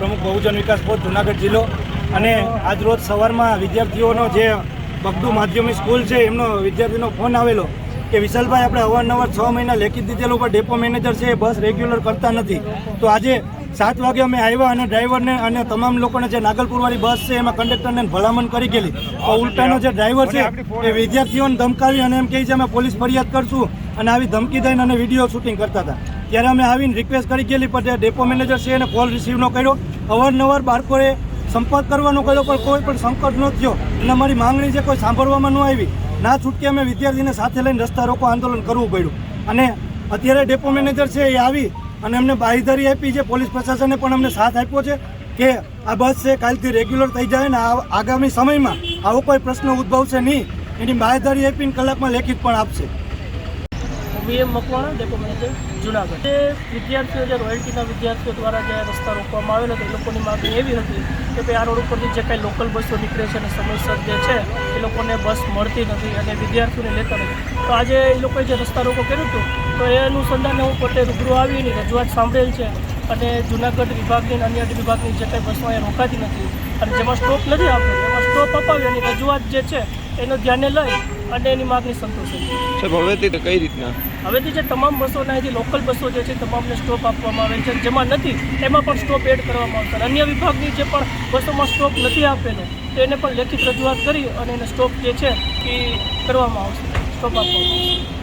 પ્રમુખ બહુજન વિકાસ બોર્ડ જૂનાગઢ જિલ્લો અને આજરોજ સવારમાં વિદ્યાર્થીઓનો જે બગડુ માધ્યમિક સ્કૂલ છે એમનો વિદ્યાર્થીનો ફોન આવેલો કે વિશાલભાઈ આપણે અવારનવાર 6 મહિના લેખિત દીધેલું પણ ડેપો મેનેજર છે એ બસ રેગ્યુલર કરતા નથી. તો આજે 7 વાગે અમે આવ્યા અને ડ્રાઈવરને અને તમામ લોકોને જે નાગલપુરવાળી બસ છે એમાં કંડક્ટરને ભલામણ કરી ગયેલી. તો ઉલટાનો જે ડ્રાઈવર છે એ વિદ્યાર્થીઓને ધમકાવી અને એમ કહે છે અમે પોલીસ ફરિયાદ કરશું અને આવી ધમકી દઈને અને વિડીયો શૂટિંગ કરતા હતા. ત્યારે અમે આવીને રિક્વેસ્ટ કરી ગયેલી પણ ડેપો મેનેજર છે એને કોલ રિસીવ ન કર્યો. અવારનવાર બાળકોએ સંપર્ક કરવાનો કર્યો પણ કોઈ પણ સંકટ ન થયો અને અમારી માંગણી છે કોઈ સાંભળવામાં ન આવી. ના છૂટકે અમે વિદ્યાર્થીને સાથે લઈને રસ્તા રોકો આંદોલન કરવું પડ્યું. અને અત્યારે ડેપો મેનેજર છે એ આવી અને અમને બાંયધરી આપી છે. પોલીસ પ્રશાસને પણ અમને સાથ આપ્યો છે કે આ બસ છે કાલથી રેગ્યુલર થઈ જાય ને આગામી સમયમાં આવો કોઈ પ્રશ્ન ઉદ્ભવશે નહીં એની બાંયધરી આપીને કલાકમાં લેખિત પણ આપશે. VM Makwana depot manager Junagadh. જે વિદ્યાર્થીઓ જે રોયલ્ટીના વિદ્યાર્થીઓ દ્વારા જે રસ્તા રોકવામાં આવેલો હતો એ લોકોની માગણી એવી હતી કે ભાઈ આ રોડ ઉપરથી જે કાંઈ લોકલ બસો નીકળે છે અને સમયસર જે છે એ લોકોને બસ મળતી નથી અને વિદ્યાર્થીઓને લેતા નથી. તો આજે એ લોકોએ જે રસ્તા રોકો કર્યું હતું તો એ અનુસંધાને હું પોતે રૂબરૂ આવીને રજૂઆત સાંભળેલ છે અને જૂનાગઢ વિભાગની અને અન્ય વિભાગની જે કંઈ બસો અહીંયા રોકાતી નથી અને જેમાં સ્ટોપ નથી આપતો એમાં સ્ટોપ અપાવી અને રજૂઆત જે છે એનો ધ્યાને લઈ અને એની માગણી સંતોષે છે. હવેથી કઈ રીતના હવેથી જે તમામ બસોના જે લોકલ બસો જે છે તમામને સ્ટોપ આપવામાં આવે છે. જેમાં નથી એમાં પણ સ્ટોપ એડ કરવામાં આવશે. અન્ય વિભાગની જે પણ બસોમાં સ્ટોપ નથી આપેલો તેને પણ લેખિત રજૂઆત કરી અને એને સ્ટોપ જે છે એ કરવામાં આવશે, સ્ટોપ આપવામાં આવશે.